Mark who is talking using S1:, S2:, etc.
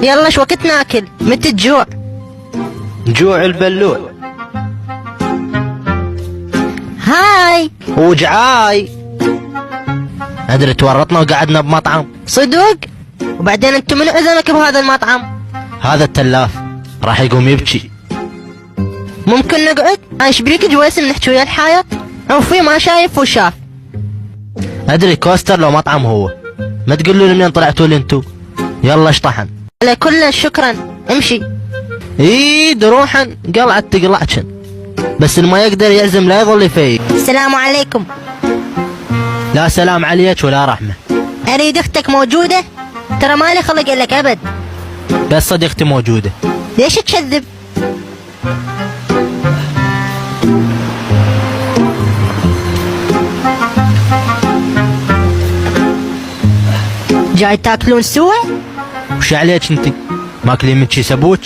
S1: يلا شو وقت ناكل؟ متى الجوع؟
S2: جوع البلوع.
S1: هاي
S2: وجعاي. ادري تورطنا وقعدنا بمطعم.
S1: صدق؟ وبعدين انتم من عزمك بهذا المطعم؟
S2: هذا التلاف راح يقوم يبكي.
S1: ممكن نقعد؟ ايش بريك جويس نحكي ويا الحياة؟ او في ما شايف وشاف.
S2: ادري كوستر لو مطعم هو. ما تقولوا لي منين طلعتوا لي انتو. يلا اشطحن.
S1: على كل شكرا، امشي.
S2: ايد روحا قلعت تقلعشن. بس اللي ما يقدر يعزم لا يظل يفيق.
S1: السلام عليكم.
S2: لا سلام عليك ولا رحمة.
S1: اريد اختك موجودة؟ ترى مالي خلق لك ابد.
S2: بس صديقتي موجودة.
S1: ليش تكذب؟ جاي تاكلون سوا؟
S2: وش عليك انتي؟ ماكلين من شي سبوك؟